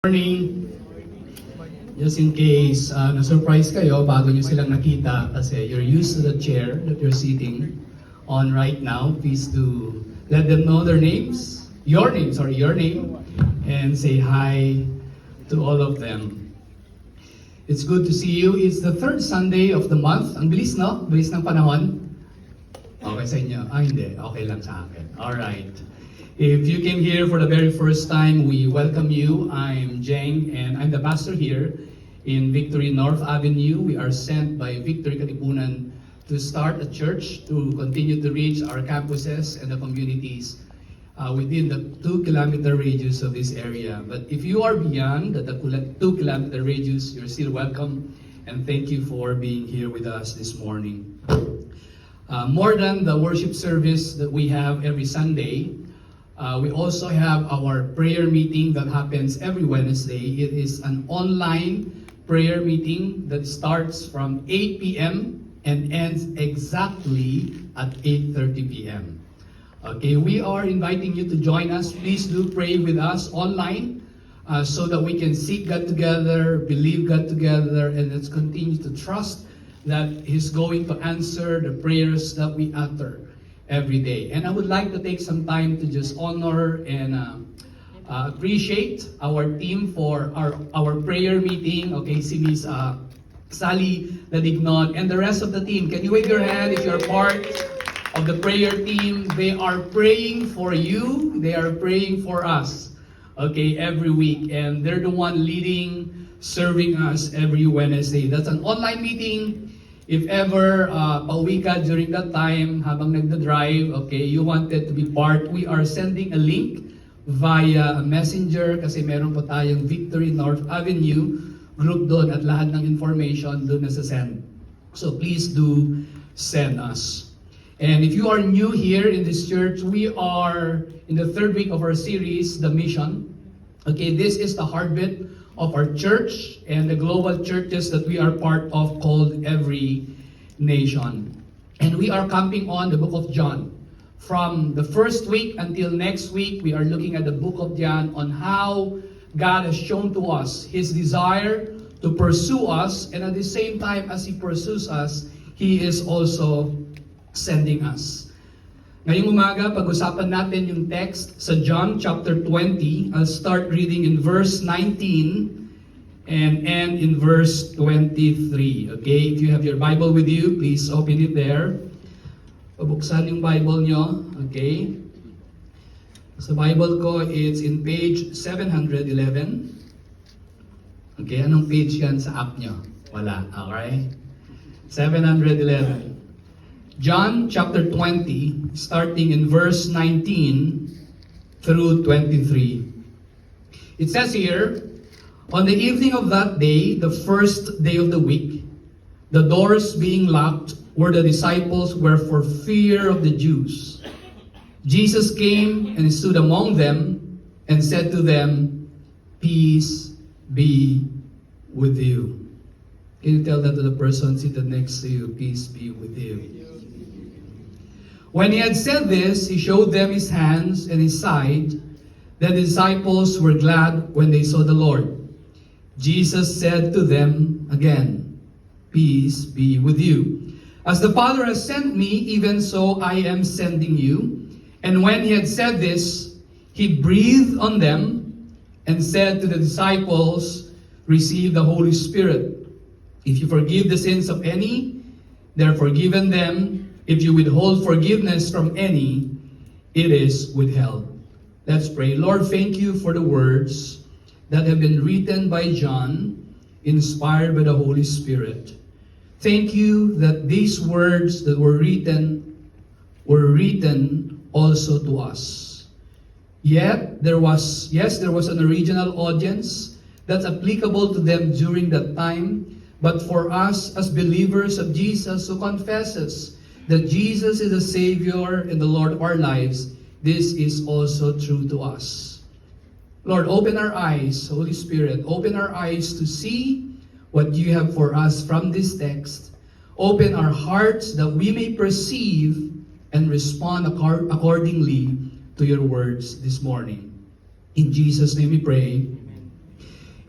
Morning. Just in case na-surprise kayo bago nyo silang nakita kasi you're used to the chair that you're sitting on right now, please do let them know their names, your name, and say hi to all of them. It's good to see you. It's the third Sunday of the month. Ang bilis, no? Bilis ng panahon. Okay sa inyo? Hindi. Okay lang sa akin. Alright. If you came here for the very first time, we welcome you. I'm Jeng, and I'm the pastor here in Victory North Avenue. We are sent by Victory Katipunan to start a church to continue to reach our campuses and the communities within the 2-kilometer radius of this area. But if you are beyond the 2-kilometer radius, you're still welcome, and thank you for being here with us this morning. More than the worship service that we have every Sunday, we also have our prayer meeting that happens every Wednesday. It is an online prayer meeting that starts from 8 p.m. and ends exactly at 8:30 p.m. Okay, we are inviting you to join us. Please do pray with us online so that we can seek God together, believe God together, and let's continue to trust that He's going to answer the prayers that we utter every day. And I would like to take some time to just honor and appreciate our team for our prayer meeting. Okay, si Miss Sally Ladignon and the rest of the team. Can you wave your hand if you're part of the prayer team? They are praying for you. They are praying for us. Okay, every week. And they're the one leading, serving us every Wednesday. That's an online meeting. If ever pauwi ka during that time habang nagda-drive, okay, you wanted to be part, we are sending a link via a messenger kasi meron po tayong Victory North Avenue group doon at lahat ng information doon na send. So please do send us. And if you are new here in this church, we are in the third week of our series, The Mission. Okay, this is the heartbeat of our church and the global churches that we are part of called Every Nation. And we are camping on the book of John. From the first week until next week, we are looking at the book of John on how God has shown to us His desire to pursue us, and at the same time as He pursues us, He is also sending us. Ngayong umaga, pag-usapan natin yung text sa John chapter 20. I'll start reading in verse 19 and end in verse 23. Okay, if you have your Bible with you, please open it there. Pabuksan yung Bible nyo. Okay. Sa Bible ko, it's in page 711. Okay, anong page yan sa app nyo? Wala, okay? 711. John chapter 20, starting in verse 19 through 23. It says here, on the evening of that day, the first day of the week, the doors being locked where the disciples were for fear of the Jews, Jesus came and stood among them and said to them, "Peace be with you." Can you tell that to the person seated next to you? Peace be with you. When he had said this, he showed them his hands and his side. The disciples were glad when they saw the Lord. Jesus said to them again, "Peace be with you. As the Father has sent me, even so I am sending you." And when he had said this, he breathed on them and said to the disciples, "Receive the Holy Spirit. If you forgive the sins of any, they are forgiven them. If you withhold forgiveness from any, it is withheld." Let's pray. Lord, thank you for the words that have been written by John, inspired by the Holy Spirit. Thank you that these words that were written also to us. Yet, there was an original audience that's applicable to them during that time, but for us as believers of Jesus who confesses that Jesus is the Savior and the Lord of our lives, this is also true to us. Lord, open our eyes, Holy Spirit, open our eyes to see what you have for us from this text. Open our hearts that we may perceive and respond accordingly to your words this morning. In Jesus' name we pray.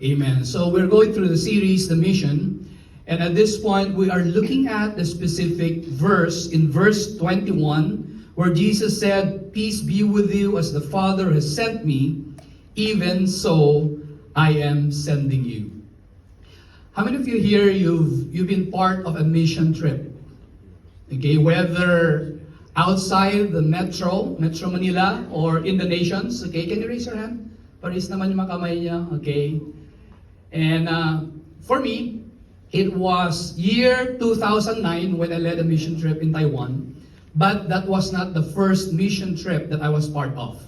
Amen. So we're going through the series, The Mission. And at this point, we are looking at the specific verse in verse 21, where Jesus said, "Peace be with you as the Father has sent me, even so I am sending you." How many of you here, you've been part of a mission trip? Okay, whether outside the Metro Manila, or in the nations. Okay, can you raise your hand? Paris naman yung mga kamay niya. Okay. And for me, it was year 2009 when I led a mission trip in Taiwan. But that was not the first mission trip that I was part of.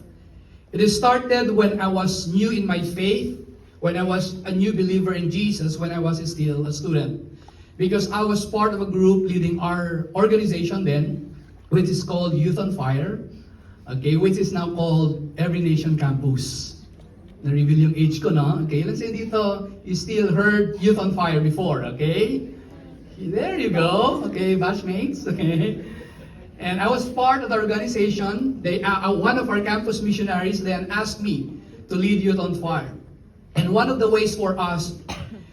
It started when I was new in my faith, when I was a new believer in Jesus, when I was still a student. Because I was part of a group leading our organization then, which is called Youth on Fire, okay, which is now called Every Nation Campus. Na-reveal yung age ko, no? Okay, let's say dito, you still heard Youth on Fire before, okay? There you go, okay, batchmates, okay? And I was part of the organization. One of our campus missionaries then asked me to lead Youth on Fire. And one of the ways for us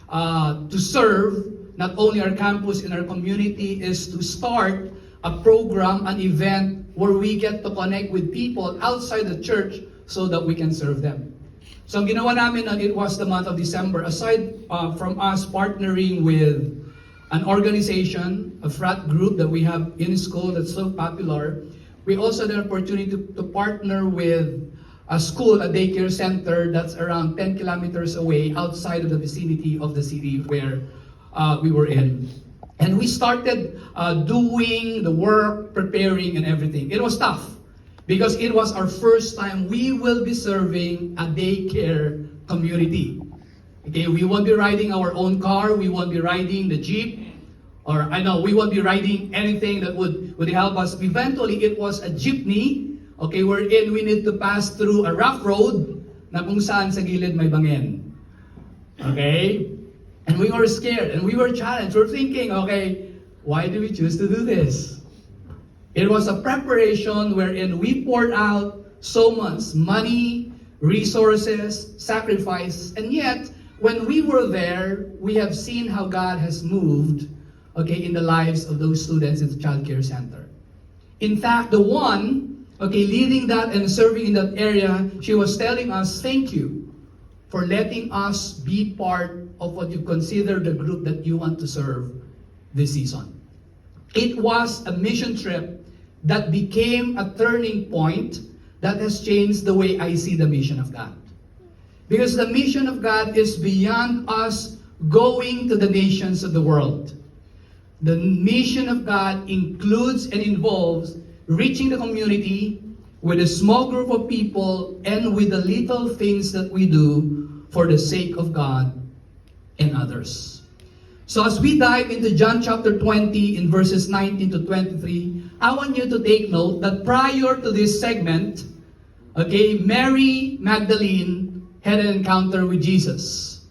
to serve not only our campus and our community is to start a program, an event where we get to connect with people outside the church so that we can serve them. So ang ginawa namin, it was the month of December. Aside from us partnering with an organization, a frat group that we have in school that's so popular, we also had an opportunity to partner with a school, a daycare center that's around 10 kilometers away outside of the vicinity of the city where we were in. And we started doing the work, preparing and everything. It was tough because it was our first time we will be serving a daycare community. Okay, we won't be riding our own car, we won't be riding the jeep, or we won't be riding anything that would help us. Eventually, it was a jeepney, okay, wherein we need to pass through a rough road na kung saan sa gilid may bangin. Okay? And we were scared and we were challenged. We're thinking, okay, why do we choose to do this? It was a preparation wherein we poured out so much money, resources, sacrifice, and yet, when we were there, we have seen how God has moved, okay, in the lives of those students in the child care center. In fact, the one, okay, leading that and serving in that area, she was telling us, thank you for letting us be part of what you consider the group that you want to serve this season. It was a mission trip that became a turning point that has changed the way I see the mission of God. Because the mission of God is beyond us going to the nations of the world. The mission of God includes and involves reaching the community with a small group of people and with the little things that we do for the sake of God and others. So as we dive into John chapter 20 in verses 19 to 23, I want you to take note that prior to this segment, okay, Mary Magdalene had an encounter with Jesus.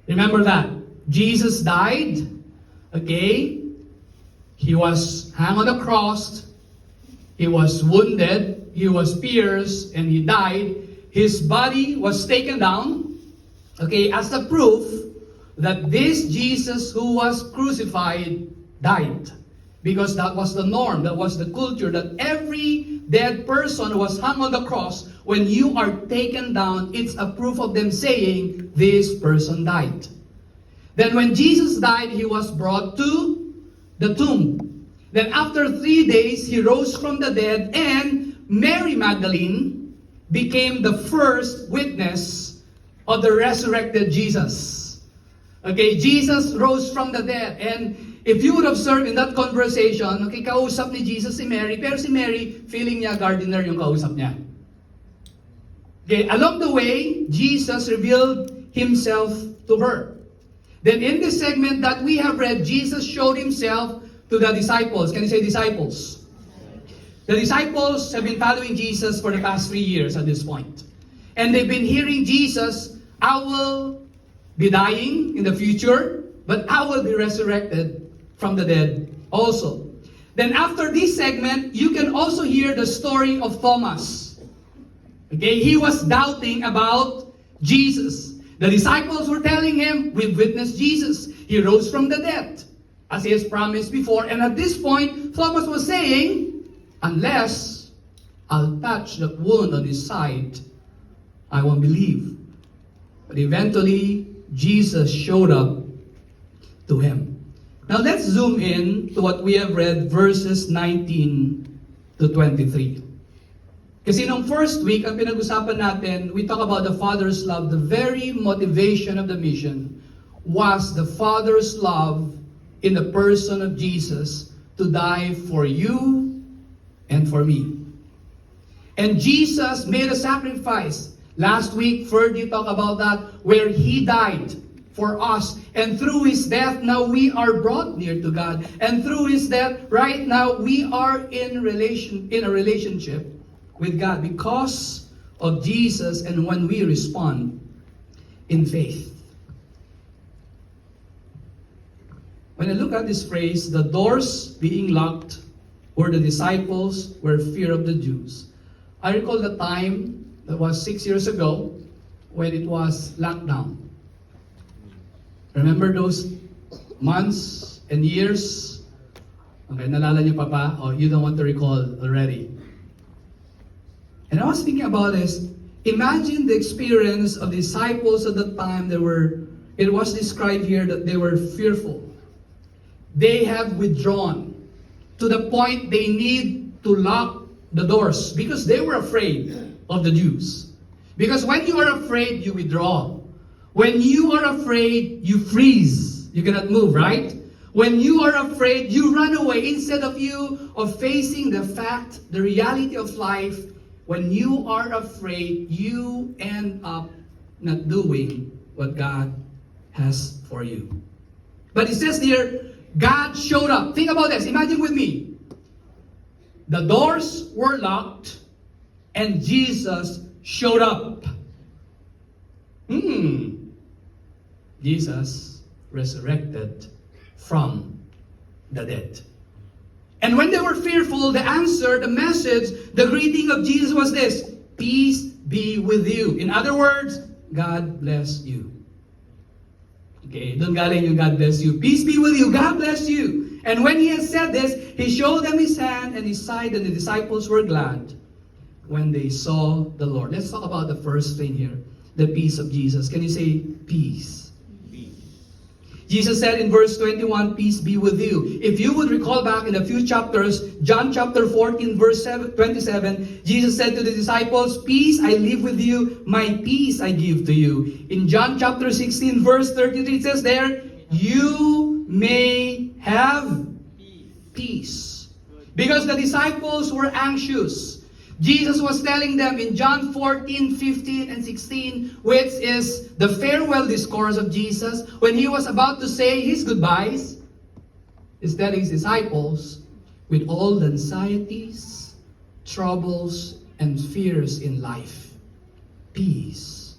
Remember that. Jesus died, okay? He was hung on the cross, he was wounded, he was pierced, and he died. His body was taken down, okay, as a proof that this Jesus who was crucified died. Because that was the norm, that was the culture, that every dead person was hung on the cross. When you are taken down, it's a proof of them saying, this person died. Then when Jesus died, he was brought to the tomb. Then after 3 days, he rose from the dead, and Mary Magdalene became the first witness of the resurrected Jesus. Okay, Jesus rose from the dead. And if you would observe in that conversation, okay, kausap ni Jesus si Mary, pero si Mary, feeling niya gardener yung kausap niya. Okay, along the way, Jesus revealed himself to her. Then in this segment that we have read, Jesus showed himself to the disciples. Can you say disciples? The disciples have been following Jesus for the past 3 years at this point. And they've been hearing Jesus, I will be dying in the future, but I will be resurrected from the dead also. Then after this segment, you can also hear the story of Thomas. Okay, he was doubting about Jesus. The disciples were telling him, we've witnessed Jesus. He rose from the dead, as he has promised before. And at this point, Thomas was saying, unless I'll touch that wound on his side, I won't believe. But eventually, Jesus showed up to him. Now let's zoom in to what we have read, verses 19 to 23. Kasi nung first week, ang pinag-usapan natin, we talk about the Father's love. The very motivation of the mission was the Father's love in the person of Jesus to die for you and for me. And Jesus made a sacrifice. Last week, Ferdy talked about that, where He died for us. And through His death, now we are brought near to God. And through His death, right now, we are in a relationship with God because of Jesus and when we respond in faith. When I look at this phrase, the doors being locked, or the disciples were fear of the Jews, I recall the time that was 6 years ago when it was lockdown. Remember those months and years? Okay, nalala niyo pa pa? Or you don't want to recall already? And I was thinking about this. Imagine the experience of the disciples at that time. It was described here that they were fearful. They have withdrawn to the point they need to lock the doors because they were afraid of the Jews. Because when you are afraid, you withdraw. When you are afraid, you freeze. You cannot move, right? When you are afraid, you run away instead of facing the fact, the reality of life. When you are afraid, you end up not doing what God has for you. But it says here, God showed up. Think about this. Imagine with me. The doors were locked and Jesus showed up. Jesus resurrected from the dead. And when they were fearful, the answer, the message, the greeting of Jesus was this: peace be with you. In other words, God bless you. Okay, doon galing yung God bless you. Peace be with you. God bless you. And when He has said this, He showed them His hand and His side, and the disciples were glad when they saw the Lord. Let's talk about the first thing here, the peace of Jesus. Can you say peace? Jesus said in verse 21, peace be with you. If you would recall back in a few chapters, John chapter 14, verse 27, Jesus said to the disciples, peace I leave with you, my peace I give to you. In John chapter 16, verse 33, it says there, you may have peace. Because the disciples were anxious. Jesus was telling them in John 14, 15, and 16, which is the farewell discourse of Jesus, when He was about to say His goodbyes, He's telling His disciples, with all the anxieties, troubles, and fears in life, peace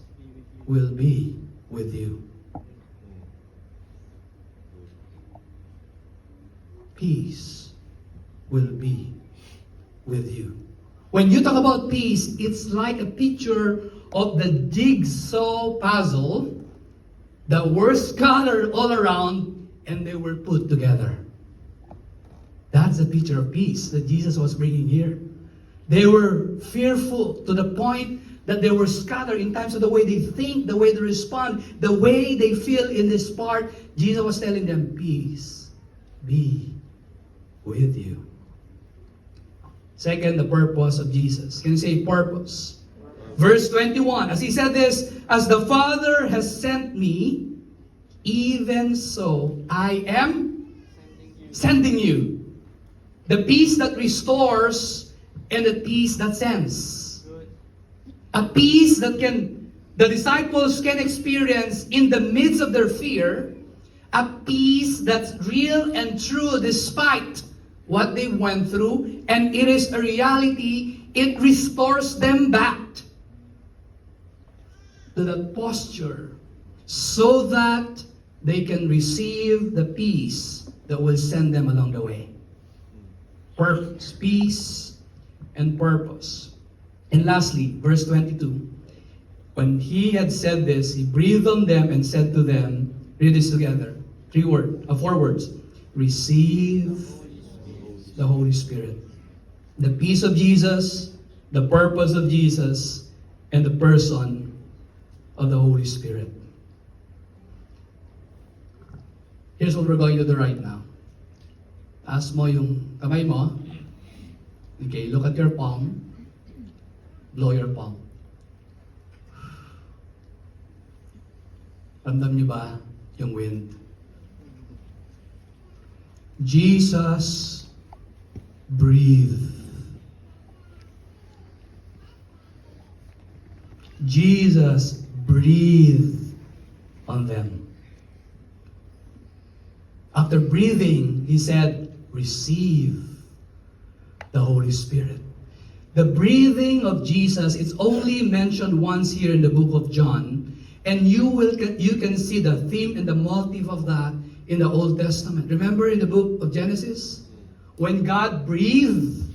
will be with you. Peace will be with you. When you talk about peace, it's like a picture of the jigsaw puzzle that were scattered all around and they were put together. That's a picture of peace that Jesus was bringing here. They were fearful to the point that they were scattered in terms of the way they think, the way they respond, the way they feel in this part. Jesus was telling them, peace be with you. Second, the purpose of Jesus. Can you say purpose? Verse 21, as He said this, as the Father has sent me, even so I am sending you. The peace that restores and the peace that sends. A peace that the disciples can experience in the midst of their fear. A peace that's real and true despite what they went through, and it is a reality. It restores them back to the posture so that they can receive the peace that will send them along the way. Purpose, peace, and purpose. And lastly, verse 22. When he had said this, he breathed on them and said to them, read this together, 4 words, receive the Holy Spirit. The peace of Jesus, the purpose of Jesus, and the person of the Holy Spirit. Here's what we're going to do right now. Taas mo yung kamay mo. Okay, look at your palm. Blow your palm. Ramdam niyo ba yung wind? Jesus, breathe. Jesus, breathe on them. After breathing, he said, receive the Holy Spirit. The breathing of Jesus is only mentioned once here in the book of John, and you can see the theme and the motive of that in the Old Testament. Remember in the book of Genesis, when God breathed,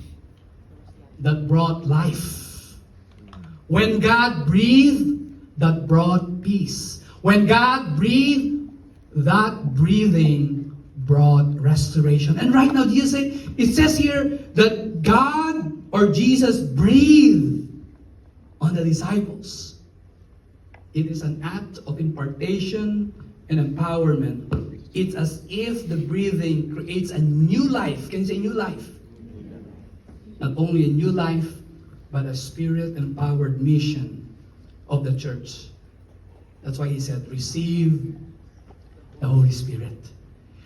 that brought life. When God breathed, that brought peace. When God breathed, that breathing brought restoration. And right now, it says here that God or Jesus breathed on the disciples. It is an act of impartation and empowerment. It's as if the breathing creates a new life. Can you say new life? Not only a new life, but a spirit-empowered mission of the church. That's why he said, receive the Holy Spirit.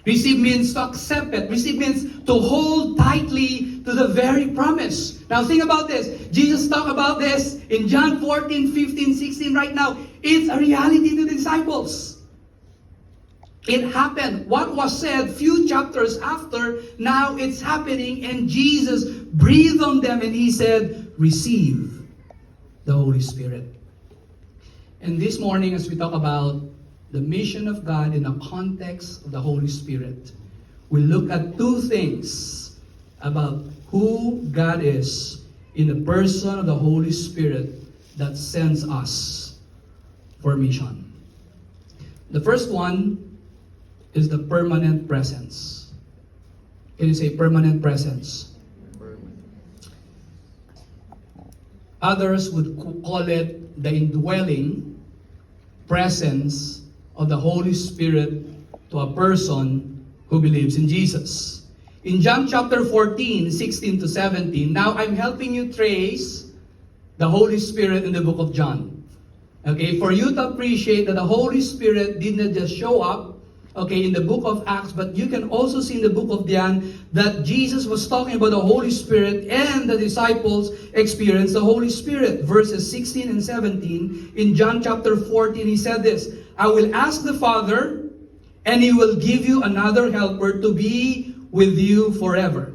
Receive means to accept it. Receive means to hold tightly to the very promise. Now think about this. Jesus talked about this in John 14, 15, 16 right now. It's a reality to the disciples. It happened. What was said few chapters after, now it's happening, and Jesus breathed on them and he said, receive the Holy Spirit. And this morning, as we talk about the mission of God in the context of the Holy Spirit, we look at 2 things about who God is in the person of the Holy Spirit that sends us for mission. The first one is the permanent presence. Can you say permanent presence? Others would call it the indwelling presence of the Holy Spirit to a person who believes in Jesus. In John chapter 14, 16 to 17, now I'm helping you trace the Holy Spirit in the book of John. Okay, for you to appreciate that the Holy Spirit did not just show up, okay, in the book of Acts, but you can also see in the book of John that Jesus was talking about the Holy Spirit and the disciples experienced the Holy Spirit. Verses 16 and 17, in John chapter 14, he said this, I will ask the Father, and He will give you another helper to be with you forever.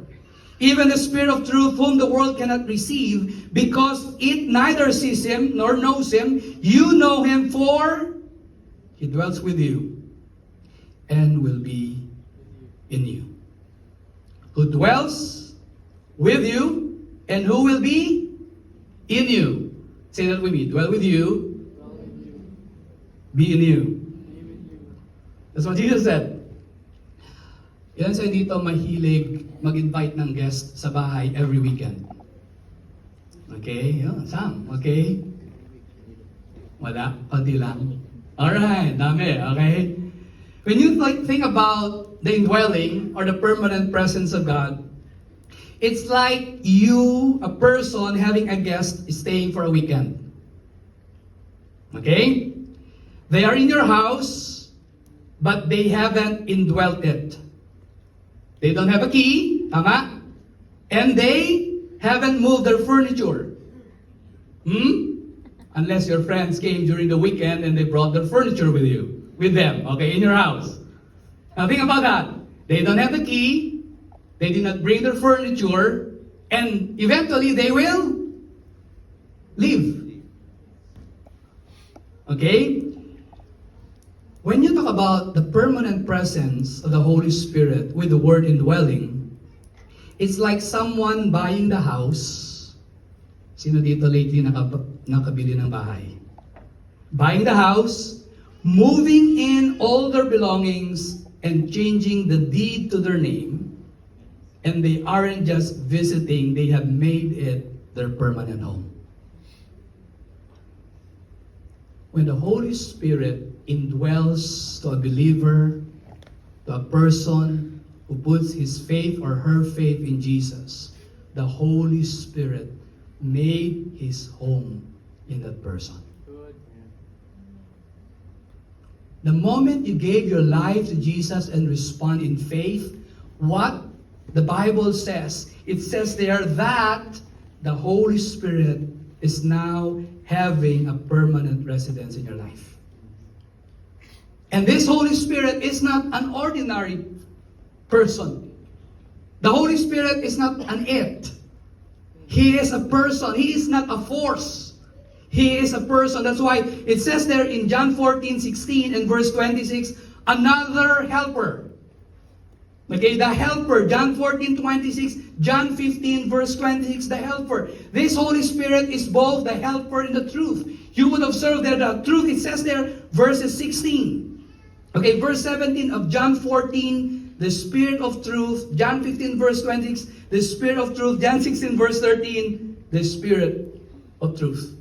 Even the Spirit of truth, whom the world cannot receive, because it neither sees Him nor knows Him. You know Him, for He dwells with you and will be in you. Who dwells with you and who will be in you. Say that with me. Dwell with you, be in you. That's what Jesus said. Ilan sa dito mahilig mag-invite ng guest sa bahay every weekend? Okay, Sam, okay? Wala, konti lang. Alright, dami, okay? When you think about the indwelling or the permanent presence of God, it's like you, a person, having a guest staying for a weekend. Okay? They are in your house, but they haven't indwelt it. They don't have a key, tama? And they haven't moved their furniture. Unless your friends came during the weekend and they brought their furniture with them, okay, in your house. Now think about that. They don't have the key, they did not bring their furniture, and eventually they will leave. Okay? When you talk about the permanent presence of the Holy Spirit with the word indwelling, it's like someone buying the house. Sino dito lately nakabili ng bahay? buying the house, moving in all their belongings, and changing the deed to their name. And they aren't just visiting, they have made it their permanent home. When the Holy Spirit indwells to a believer, to a person who puts his faith or her faith in Jesus, the Holy Spirit made his home in that person. The moment you gave your life to Jesus and respond in faith, what the Bible says, it says there that the Holy Spirit is now having a permanent residence in your life. And this Holy Spirit is not an ordinary person. The Holy Spirit is not an it. He is a person. He is not a force. He is a person. That's why it says there in John 14:16 and verse 26, another helper. Okay, the helper, John 14:26, John 15 verse 26, the helper. This Holy Spirit is both the helper and the truth. You would observe that the truth, it says there, verses 16. Okay, verse 17 of John 14, the Spirit of truth. John 15 verse 26, the Spirit of truth. John 16 verse 13, the Spirit of truth.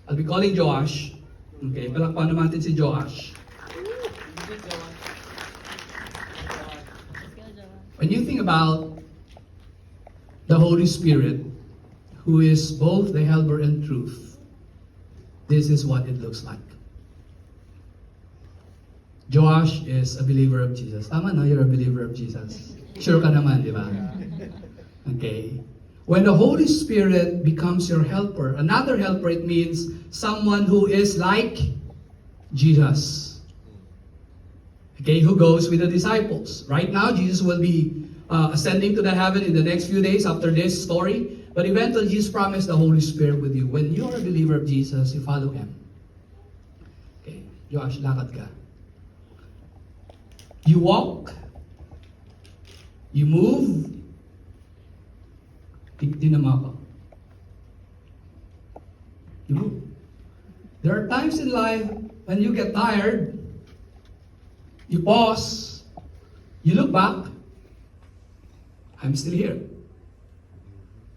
I'll be calling Joash. Okay, palakpan naman si Joash. When you think about the Holy Spirit, who is both the helper and truth, this is what it looks like. Joash is a believer of Jesus. Tama no? You're a believer of Jesus. Sure ka naman, di ba? Okay. When the Holy Spirit becomes your helper, another helper, it means someone who is like Jesus. Okay, who goes with the disciples. Right now, Jesus will be ascending to the heaven in the next few days after this story. But eventually, Jesus promised the Holy Spirit with you. When you are a believer of Jesus, you follow Him. Okay, Josh, lakad ka. You walk. You move. Tinama ka. You move. There are times in life when you get tired, you pause, you look back, I'm still here.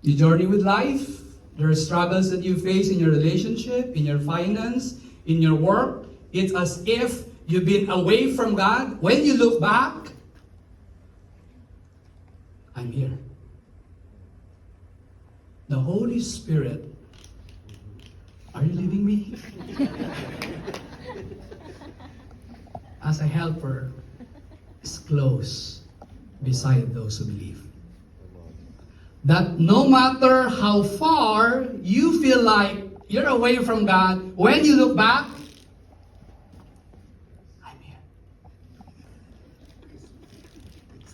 You journey with life, there are struggles that you face in your relationship, in your finance, in your work. It's as if you've been away from God. When you look back, I'm here. The Holy Spirit, are you leaving me? As a helper, is close beside those who believe. That no matter how far you feel like you're away from God, when you look back, I'm here.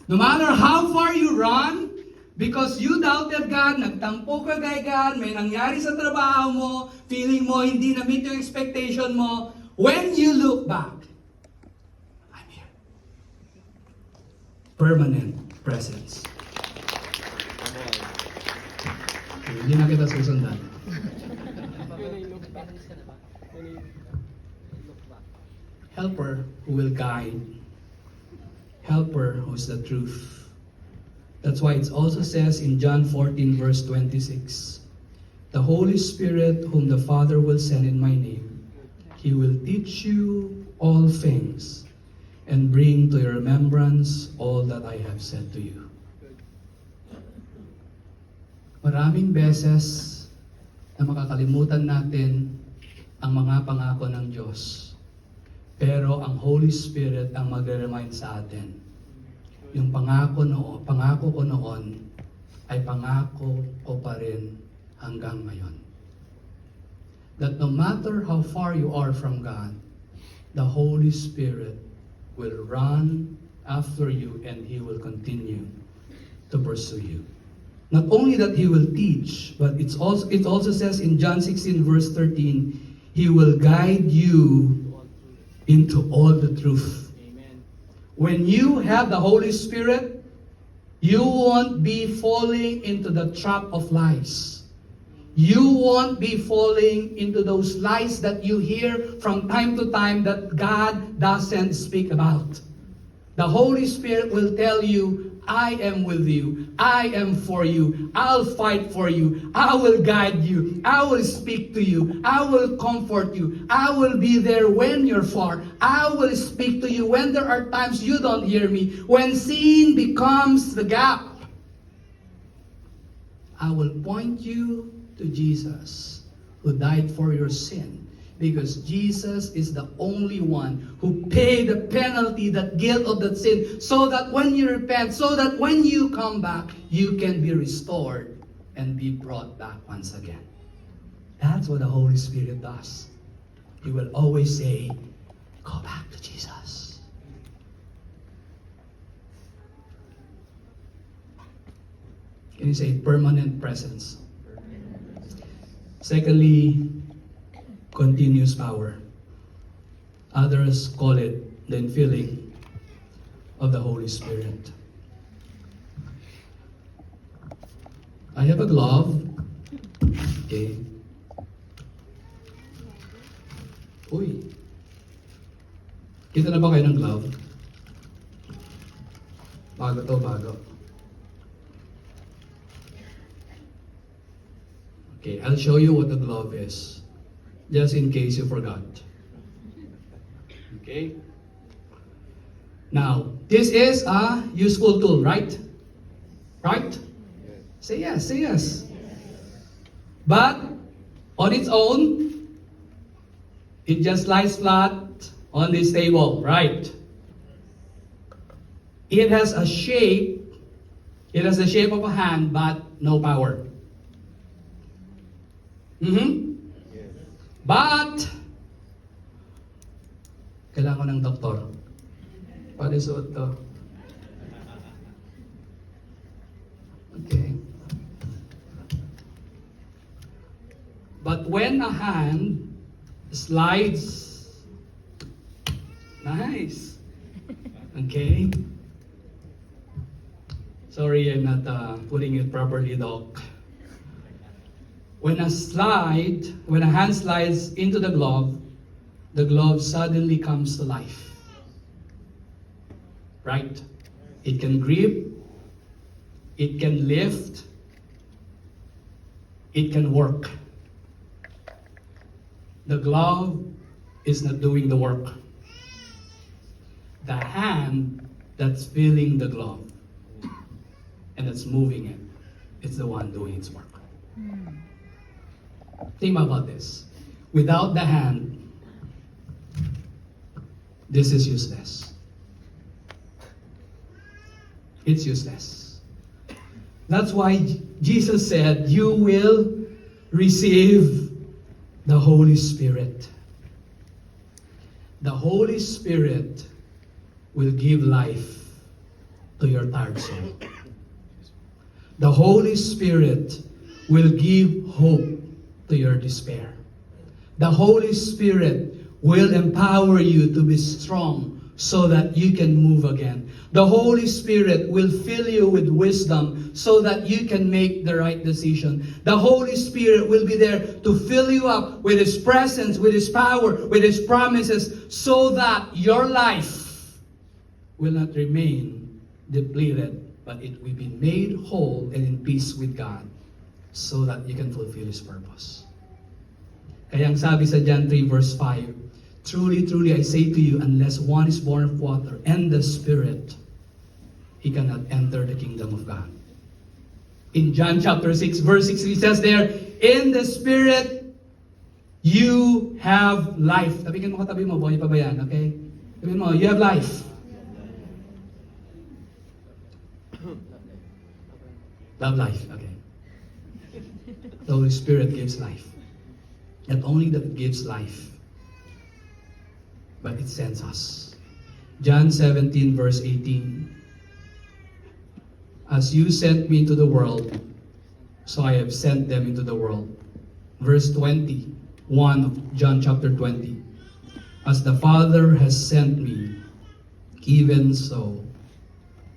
No matter how far you run, because you doubted God, nagtampo ka kay God, may nangyari sa trabaho mo, feeling mo hindi na-meet yung expectation mo, when you look back, permanent presence. Hindi na kita susundan. Helper who will guide. Helper who is the truth. That's why it also says in John 14 verse 26, the Holy Spirit whom the Father will send in my name, He will teach you all things and bring to your remembrance all that I have said to you. Maraming beses na makakalimutan natin ang mga pangako ng Diyos. Pero ang Holy Spirit ang magre-remind sa atin. Yung pangako ko noon ay pangako ko pa rin hanggang ngayon. That no matter how far you are from God, the Holy Spirit will run after you and He will continue to pursue you. Not only that He will teach, but it also says in John 16 verse 13, He will guide you into all the truth. Amen. When you have the Holy Spirit, you won't be falling into the trap of lies. You won't be falling into those lies that you hear from time to time that God doesn't speak about. The Holy Spirit will tell you, I am with you. I am for you. I'll fight for you. I will guide you. I will speak to you. I will comfort you. I will be there when you're far. I will speak to you when there are times you don't hear me. When sin becomes the gap, I will point you to Jesus, who died for your sin. Because Jesus is the only one who paid the penalty, that guilt of that sin, so that when you repent, so that when you come back, you can be restored and be brought back once again. That's what the Holy Spirit does. He will always say, go back to Jesus. Can you say permanent presence? Secondly, continuous power. Others call it the infilling of the Holy Spirit. I have a glove. Okay. Uy. Kita na ba kayo ng glove? Bago to, bago. Okay, I'll show you what the glove is. Just in case you forgot. Okay? Now, this is a useful tool, right? Right? Yes. Say yes, say yes. But, on its own, it just lies flat on this table, right? It has a shape, it has the shape of a hand, but no power. But, kailangan ko ng doktor. Paano suot to? Okay. But when a hand slides, nice. Okay. Sorry, I'm not putting it properly, Doc. When a hand slides into the glove suddenly comes to life. Right? It can grip, it can lift, it can work. The glove is not doing the work. The hand that's feeling the glove and that's moving it, it's the one doing its work. Think about this. Without the hand, this is useless. It's useless. That's why Jesus said, you will receive the Holy Spirit. The Holy Spirit will give life to your tired soul. The Holy Spirit will give hope to your despair. The Holy Spirit will empower you to be strong so that you can move again. The Holy Spirit will fill you with wisdom so that you can make the right decision. The Holy Spirit will be there to fill you up with His presence, with His power, with His promises, so that your life will not remain depleted, but it will be made whole and in peace with God, so that you can fulfill His purpose. Kaya ang sabi sa John 3 verse 5, truly, truly, I say to you, unless one is born of water and the Spirit, he cannot enter the kingdom of God. In John chapter 6 verse 6, it says there, in the Spirit, you have life. Tabihin mo katabi mo, buhay pa ba yan? Okay? Tabihin mo, you have life. Love life. Okay. The Holy Spirit gives life. Not only that it gives life, but it sends us. John 17 verse 18. As you sent me into the world, so I have sent them into the world. Verse 21 of John chapter 20. As the Father has sent me, even so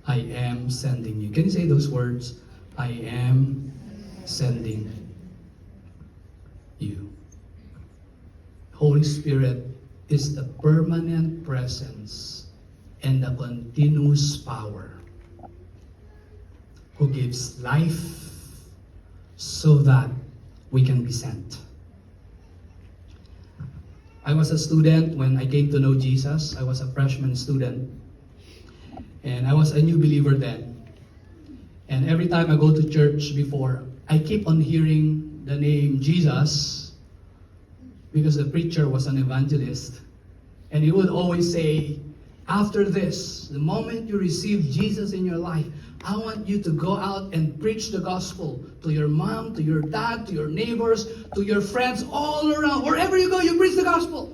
I am sending you. Can you say those words? I am sending. you. Holy Spirit is the permanent presence and the continuous power who gives life so that we can be sent. I was a student when I came to know Jesus. I was a freshman student. And I was a new believer then. And every time I go to church before, I keep on hearing the name Jesus because the preacher was an evangelist. And he would always say, after this, the moment you receive Jesus in your life, I want you to go out and preach the gospel to your mom, to your dad, to your neighbors, to your friends, all around. Wherever you go, you preach the gospel.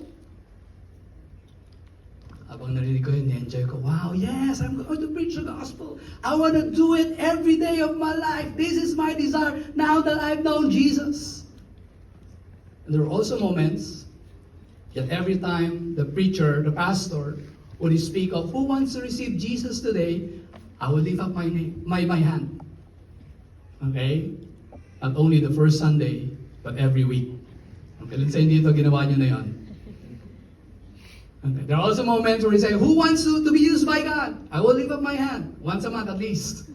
Habang narinig ko yun, enjoy ko, wow, yes, I'm going to preach the gospel. I want to do it every day of my life. This is my desire now that I've known Jesus. And there are also moments that every time the preacher, the pastor, would speak of who wants to receive Jesus today, I will lift up my hand. Okay? Not only the first Sunday, but every week. Okay, let's say dito, ginawa nyo na yun. Okay. There are also moments where he say, who wants to be used by God? I will lift up my hand. Once a month at least.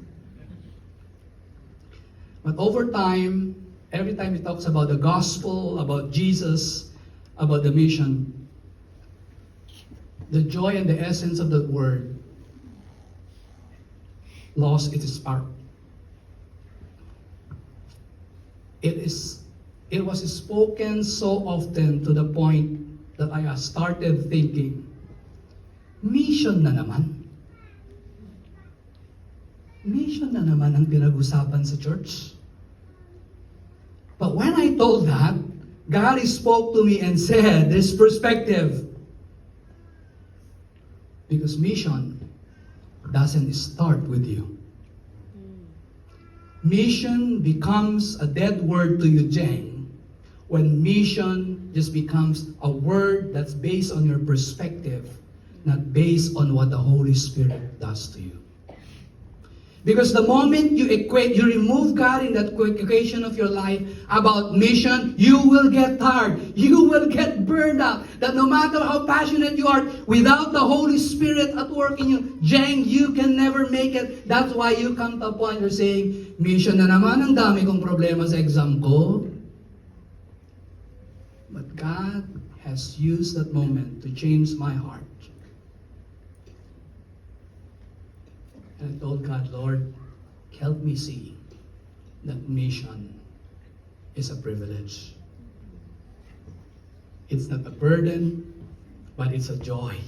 But over time, every time he talks about the gospel, about Jesus, about the mission, the joy and the essence of that word lost its spark. It was spoken so often to the point that I started thinking, mission na naman. Mission na naman ang pinag-usapan sa church. But when I told that, God spoke to me and said, this perspective, because mission doesn't start with you. Mission becomes a dead word to you, Jeng, when mission just becomes a word that's based on your perspective, not based on what the Holy Spirit does to you. Because the moment you remove God in that equation of your life about mission, you will get tired. You will get burned out. That no matter how passionate you are, without the Holy Spirit at work in you, Jeng, you can never make it. That's why you come to a point you're saying, mission na naman, ang dami kong problema sa exam ko. But God has used that moment to change my heart. And I told God, Lord, help me see that mission is a privilege. It's not a burden, but it's a joy.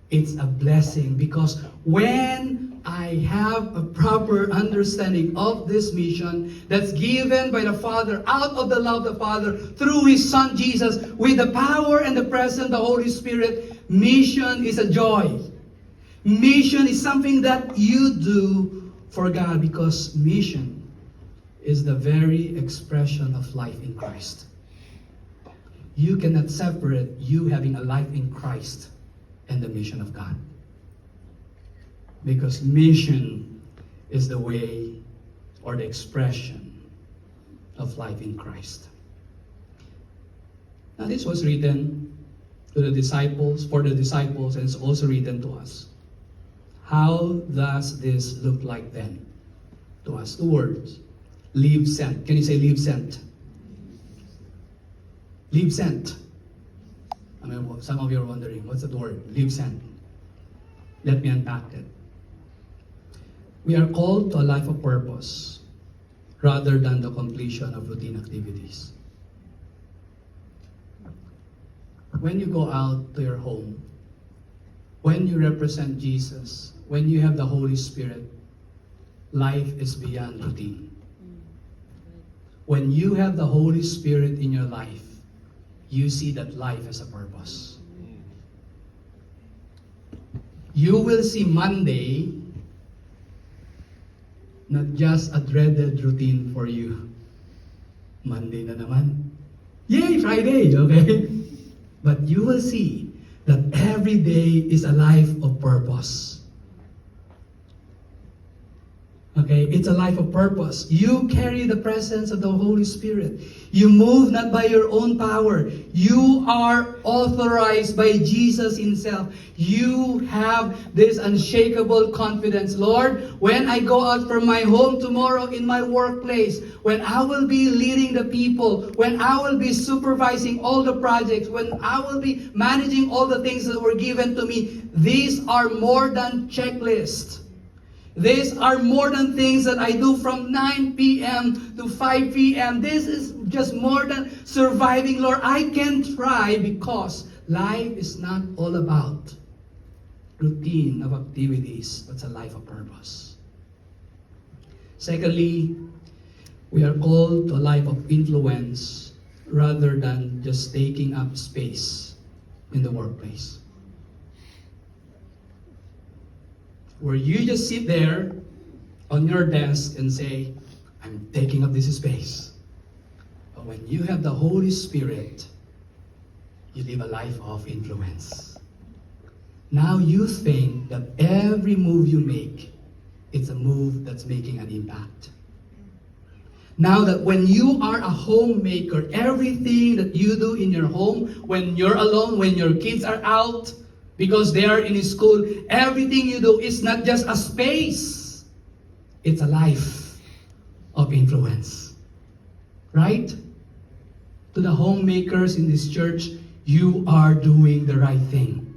It's a blessing because when I have a proper understanding of this mission that's given by the Father, out of the love of the Father, through His Son Jesus, with the power and the presence of the Holy Spirit, mission is a joy. Mission is something that you do for God because mission is the very expression of life in Christ. You cannot separate you having a life in Christ and the mission of God. Because mission is the way or the expression of life in Christ. Now this was written to the disciples, for the disciples, and it's also written to us. How does this look like then? To us, 2 words. Leave sent. Can you say leave sent? Leave sent. I mean, some of you are wondering, what's that word? Leave sent. Let me unpack it. We are called to a life of purpose rather than the completion of routine activities. When you go out to your home, when you represent Jesus, when you have the Holy Spirit, life is beyond routine. When you have the Holy Spirit in your life, you see that life has a purpose. You will see Monday not just a dreaded routine for you. Monday na naman. Yay, Friday, okay? But you will see that every day is a life of purpose. Okay, it's a life of purpose. You carry the presence of the Holy Spirit. You move not by your own power. You are authorized by Jesus Himself. You have this unshakable confidence. Lord, when I go out from my home tomorrow in my workplace, when I will be leading the people, when I will be supervising all the projects, when I will be managing all the things that were given to me, these are more than checklists. These are more than things that I do from 9 p.m. to 5 p.m. This is just more than surviving, Lord. I can try because life is not all about routine of activities, but it's a life of purpose. Secondly, we are called to a life of influence rather than just taking up space in the workplace. Where you just sit there on your desk and say, I'm taking up this space. But when you have the Holy Spirit, you live a life of influence. Now you think that every move you make, it's a move that's making an impact. Now that when you are a homemaker, everything that you do in your home, when you're alone, when your kids are out, because they are in school, everything you do is not just a space. It's a life of influence. Right? To the homemakers in this church, you are doing the right thing.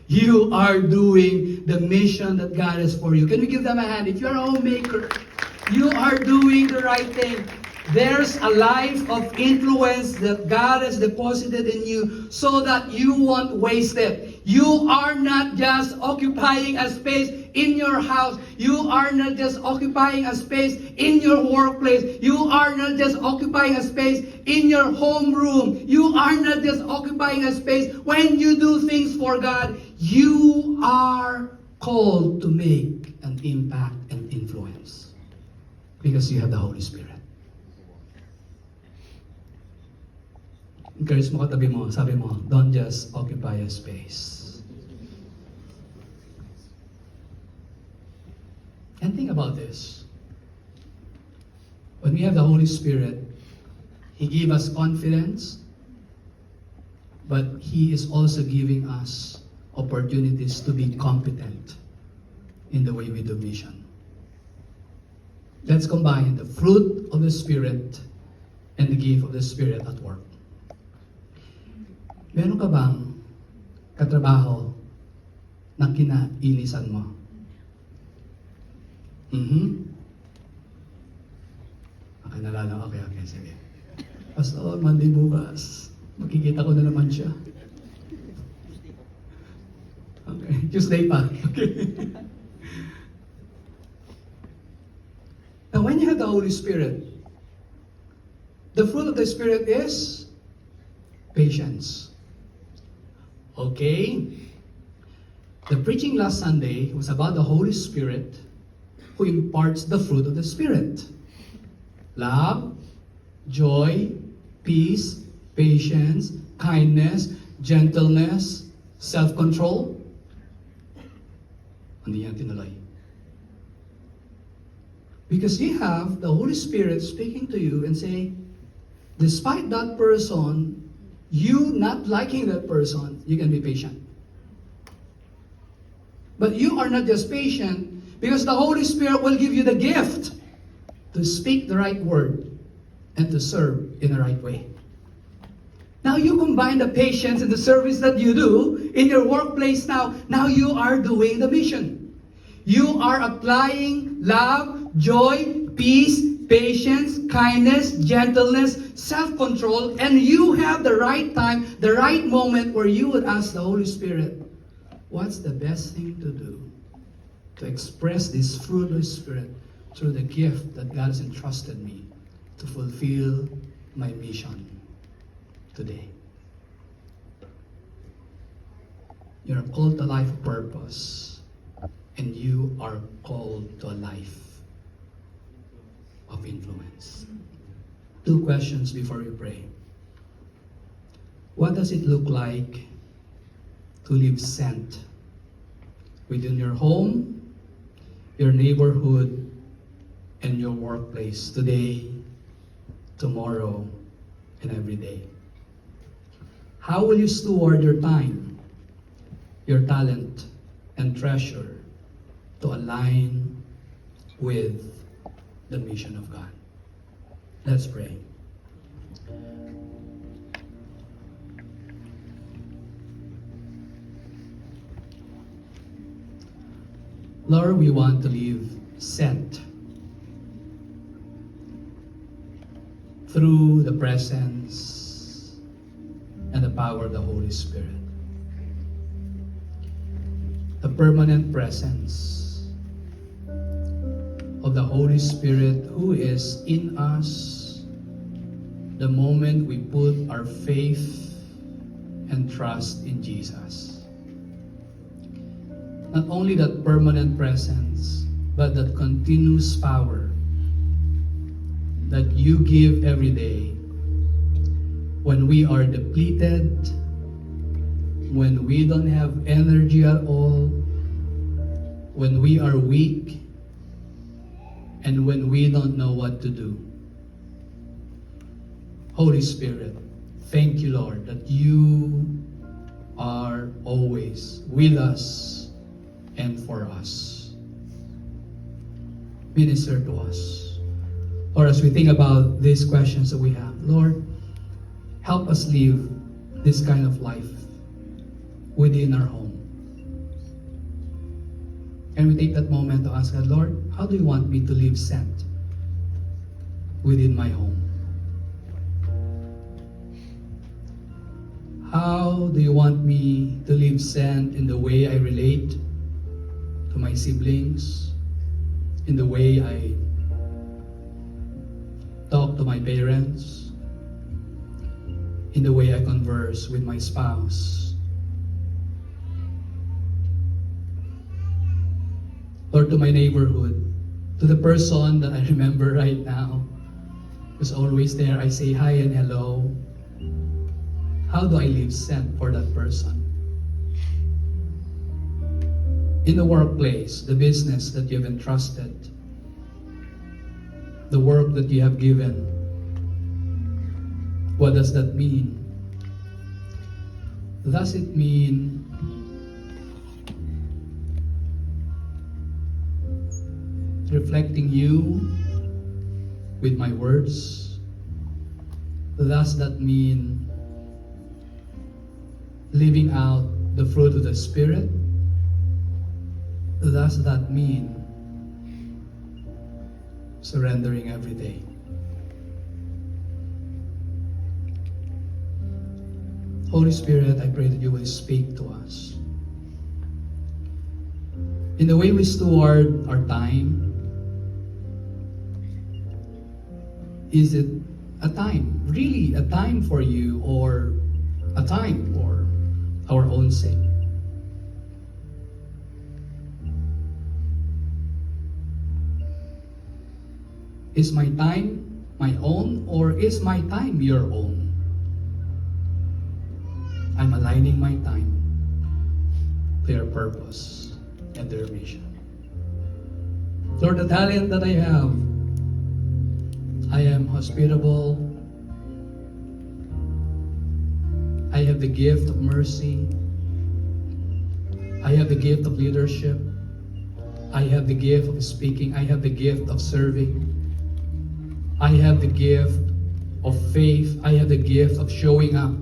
You are doing the mission that God has for you. Can we give them a hand? If you're a homemaker, you are doing the right thing. There's a life of influence that God has deposited in you so that you won't waste it. You are not just occupying a space in your house. You are not just occupying a space in your workplace. You are not just occupying a space in your home room. You are not just occupying a space when you do things for God. You are called to make an impact and influence because you have the Holy Spirit. Encourage mo katabi mo, sabi mo, don't just occupy a space. And think about this. When we have the Holy Spirit, He gives us confidence, but He is also giving us opportunities to be competent in the way we do mission. Let's combine the fruit of the Spirit and the gift of the Spirit at work. Meron ka bang katrabaho na kinainisan mo? Okay, nalala. Okay, sige. Pastor, Monday bukas. Makikita ko na naman siya. Okay, Tuesday pa. Okay. Now, when you have the Holy Spirit, the fruit of the Spirit is patience. Okay? The preaching last Sunday was about the Holy Spirit who imparts the fruit of the Spirit. Love, joy, peace, patience, kindness, gentleness, self-control. Hindi yan tinuloy. Because you have the Holy Spirit speaking to you and saying, despite that person, you not liking that person, you can be patient. But you are not just patient because the Holy Spirit will give you the gift to speak the right word and to serve in the right way. Now you combine the patience and the service that you do in your workplace now. Now you are doing the mission. You are applying love, joy, peace, patience, kindness, gentleness, self-control, and you have the right time, the right moment where you would ask the Holy Spirit, what's the best thing to do to express this fruit of the Spirit through the gift that God has entrusted me to fulfill my mission today. You're called to a life of purpose, and you are called to a life of influence. 2 questions before we pray. What does it look like to live sent within your home, your neighborhood, and your workplace today, tomorrow, and every day? How will you steward your time, your talent, and treasure to align with the mission of God? Let's pray. Lord, we want to live sent through the presence and the power of the Holy Spirit. The permanent presence of the Holy Spirit who is in us the moment we put our faith and trust in Jesus. Not only that permanent presence, but that continuous power that you give every day when we are depleted, when we don't have energy at all, when we are weak, and when we don't know what to do. Holy Spirit, thank you, Lord, that you are always with us and for us. Minister to us. Or as we think about these questions that we have, Lord, help us live this kind of life within our home. And we take that moment to ask God, Lord, how do you want me to live sent within my home? How do you want me to live sent in the way I relate to my siblings, in the way I talk to my parents, in the way I converse with my spouse? Lord, to my neighborhood, to the person that I remember right now, who's always there, I say hi and hello. How do I live sent for that person? In the workplace, the business that you have entrusted, the work that you have given, what does that mean? Does it mean reflecting you with my words? Does that mean living out the fruit of the Spirit? Does that mean surrendering every day? Holy Spirit, I pray that you will speak to us. In the way we steward our time, is it a time, really a time for you, or a time for our own sake? Is my time my own, or is my time your own? I'm aligning my time to your purpose and their mission. Lord, the talent that I have, I am hospitable. I have the gift of mercy. I have the gift of leadership. I have the gift of speaking. I have the gift of serving. I have the gift of faith. I have the gift of showing up.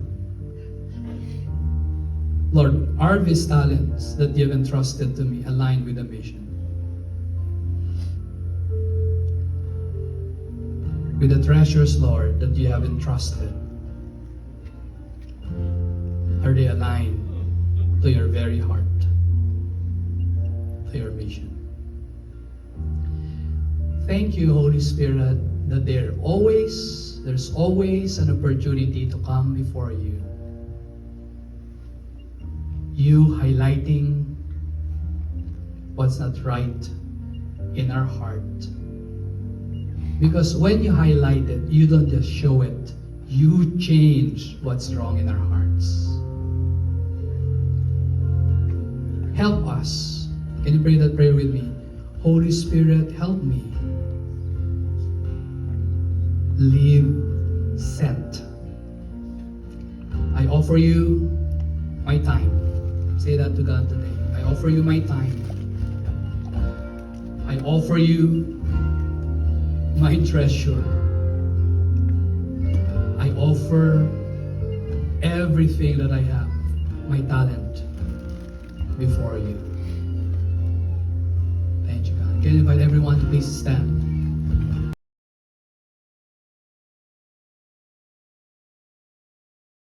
Lord, are these talents that you have entrusted to me aligned with the mission? With the treasures, Lord, that you have entrusted, are they aligned to your very heart, to your mission? Thank you, Holy Spirit, that there's always an opportunity to come before you. You highlighting what's not right in our heart. Because when you highlight it, you don't just show it, you change what's wrong in our hearts. Help us. Can you pray that prayer with me? Holy Spirit, help me live sent. I offer you my time. Say that to God today. I offer you my time. I offer you my treasure. I offer everything that I have, my talent, before you. Thank you, God. Can I invite everyone to please stand?